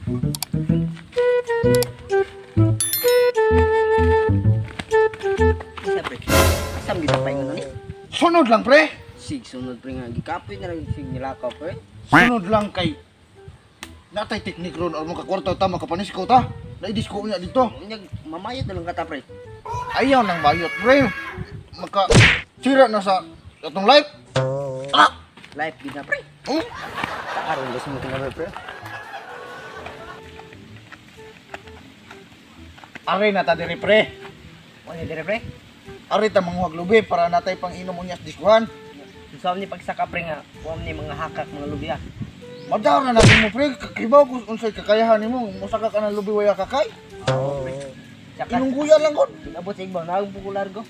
Isa pre. Asam kita paingon ni. Sunod lang, pre. Sig sunod pre nga gikapit na lang sig nilakaw pre. Sunod lang kay natay teknik ron or mga kwarto ta makapanis ko ta. Naidisko niya dito. Unyag mamayot na lang kata pre. Ayaw nang bayot, pre. Maka sira na sa atong life. Life gid na pre. Aron gusto mo tingal pre. Ari na ta diri, pre. Wala dire pre. Ari ta manguhag lubi para natay pang inom unyas diskuhan. Susaw ni pagsaka pre nga, kuam ni mga hakak mga lubi ha. Madaw na natin mo, pre. Kakibaw kung unsay kakayahan nimo. Musaka ka ng lubi waya kakay. Oo pre. Saka Inungguya lang kon. abot sa igbaw na popular go.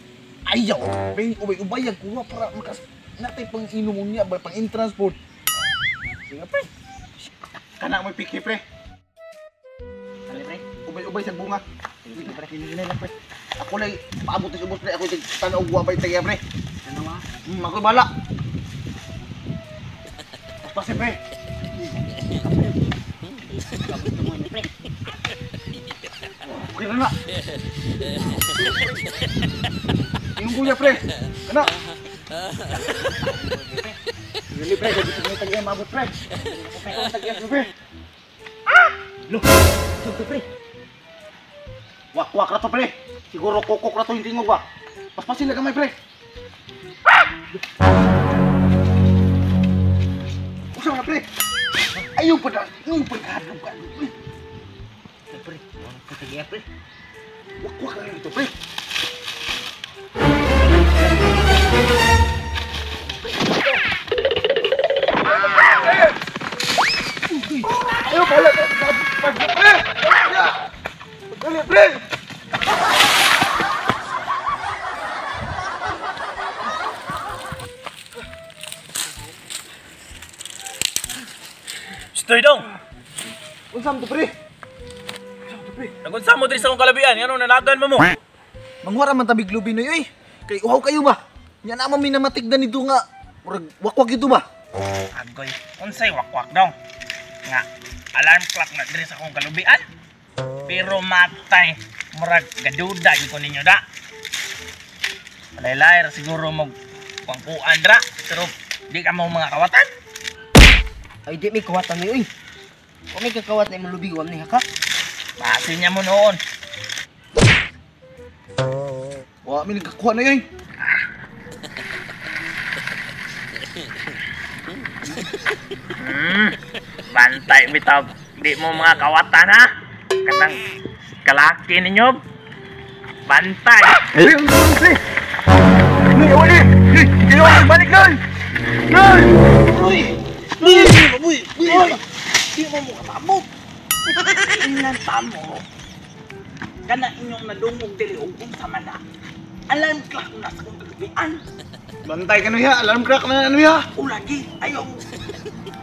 Ayaw, pre. Ubay-ubay ang kuha para makas natay pang inom unya ba pang in transport. Sige pre. Kana mo piki, pre. Ano pre? Ubay-ubay sa bunga. Sige pre. Hindi lang, pre. Ako lay paabot sa ubos, pre. Ako tig tanaw guwabay tayo, pre. Ano ma? Ako bala. Pasi, pre. Gusto mo ni pre. Okay na na. Yung kuya, pre. Ano? Dili, pre. Dili ko may tagay maabot, pre. Okay ko ang tagay, pre. Lo. Sige pre. Wak-wak na to, pre. Siguro kokok na to yung tingog ba. Paspasin na kamay, pre. Usaw na, pre. Ayaw pa na. Ayaw pa na. Pre. Pre. Sige pre. Wak-wak na ito, pre. Ayaw pala. Pre. Dali, pre. Stoy dong. Unsam to, pre. Nagunsa mo diri sa akong kalabian, ngano nanagan mo mo? Mangwara man tabig lubi na yoy. Kay uhaw kayo ba? Nya naman minamatigdan nito nga. Murag wakwak ito ba? Agoy, unsay wakwak dong? Nga alarm clock na diri sa akong kalubian. Pero matay, murag gaduda gyud ko ninyo da. Laylay ra siguro mo kuan dra, pero di ka mo mga kawatan. Ay di may kawatan ni oy. Kung may kakawat na malubi ko ni hakak. Base niya mo noon. Wa mi nagkakuha na yoy. Bantay bitaw, di mo mga kawatan ha. Katang kalaki ninyo. Bantay. Pre, unsam, pre. Ni wali. Ni balik lan. Lan. Uy. Uy, uy. Uy. Di mo mo kamabot. Ilan tamo? Kana inyong nadungog diri og unsa man na. Alarm clock na sa kong kalubian. Bantay ka no ya, alarm clock na ano ya. O lagi, ayaw.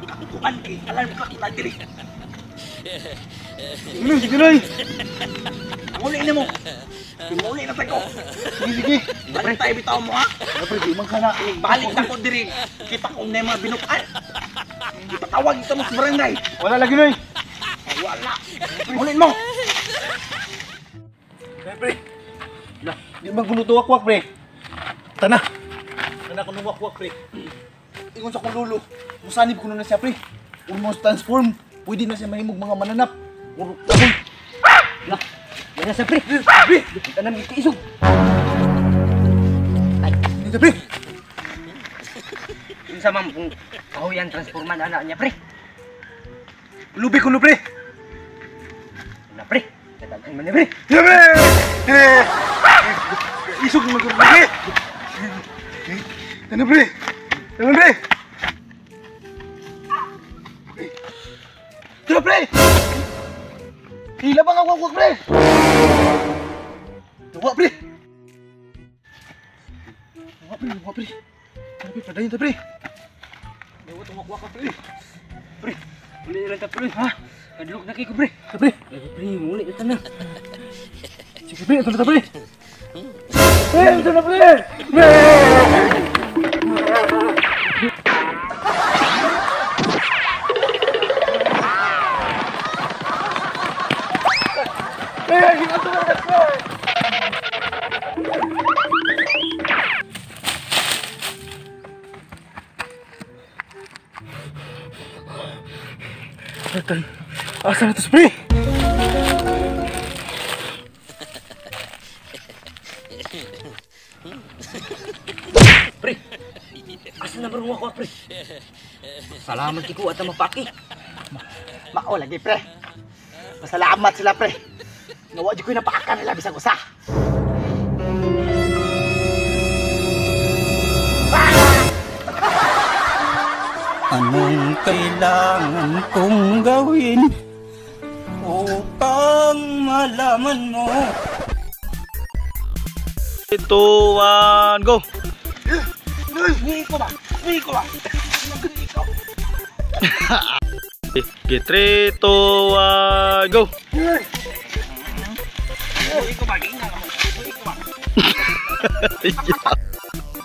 Kakuan kay alarm clock na diri. Sige noy. Ang uli na mo. Uli na tayo. Sige, sige. Bantay bitaw mo ha. Pre, di man kana. Balik na ko diri. Kita ko na mga binukan. Ipatawag ito mo sa barangay. Wala lagi noy. Wala. Ulin mo. Pre. Lah, di magbunuto wakwak, pre. Tana. Tana ko nung wakwak, pre. Ingon sa kong lulo. Musanib ko na siya, pre. Almost transform. Pwede na siya mahimog mga mananap. Puro taboy. Lah. Yan na sa pre. Pre! Tanam iti isog. Ay, Dito, pre! unsa man kung kahuyan transforman anak niya pre. Lubi ko no, pre! Na pre. Katagan man ni pre. Pre! Isog naman ko, pre! Ano, pre? Ano, pre? Tara, pre! Hila bang ang wakwak, pre? Tawa, pre! Tawa, pre! Tawa, pre! Tara, pre! Padayin ta, pre! Tawa, tumakwak ka, pre! Pre! Uli lang ta pre. Ha? Kadlok na kay ko pre. Tara, pre! Lagi pre, muli na tanang. Sige, pre! Ito na ta, pre! Pre! Ito na, pre! Pre! Asa na to, pre? Pre, asa na barong ako, pre? Salamat kiko at mapaki. Mao lagi, pre. Masalamat sila, pre. Nawa di ko napakakan nila bisag usa. Anong kailangan kong gawin upang malaman mo? 3, 2, 1, go! Okay, 3, 2, 1, go!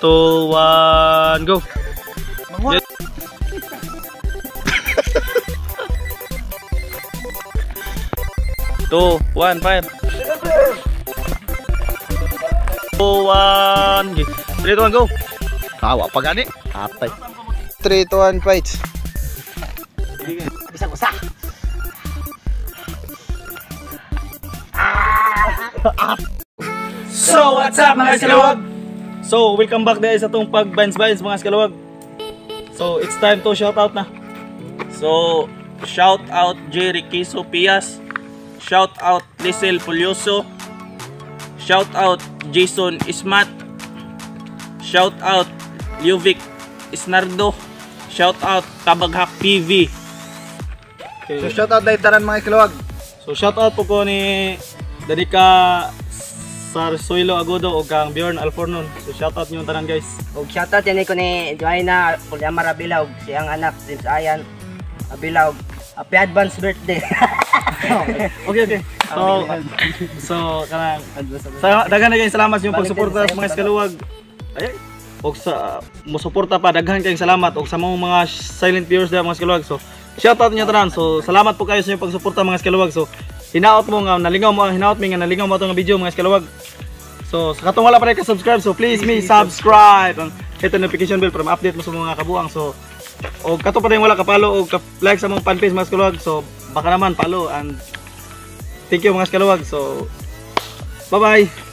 2, 1, go! Yes. 2, 1, fire! 2, 1, 3, 2, 1, go! Tawa pa gani. Atay. 3, 2, 1, fight. Bisag usa. So, what's up mga Eskalawag? So, welcome back guys sa itong pag-binds-binds mga Eskalawag. So, it's time to shout out na. So, shout out Jerry Kiso Pias. Shout out Lisel Pulyoso. Shout out Jason Ismat. Shout out Liuvic Isnardo. Shout out Tabaghak TV. So shout out dahil tanan mga Eskalawag. So shout out po ko ni Dadika Sarsoilo Agodo o kang Bjorn Alfornon. So shout out niyo tanan guys. Og shoutout yan ko ni Joanna Pulyamar Abilaw, siyang anak James Ayan Abilaw. Happy advance birthday. Okay. So kanang daghan na kayong salamat sa inyong pagsuporta sa mga Eskalawag. Ay, og sa mo suporta pa daghan kayong salamat og sa mga silent viewers da mga Eskalawag. So shout out niyo tanan. So salamat po kayo sa inyong pagsuporta mga Eskalawag. So hinaot mo nga nalingaw mo atong video mga Eskalawag. So sa katong wala pa rin ka-subscribe, so please me subscribe and hit the notification bell para ma-update mo sa mga kabuang. So o kato pa rin wala ka follow o ka like sa mga fanpage mga Eskalawag. So baka naman follow and thank you mga Eskalawag. So bye bye.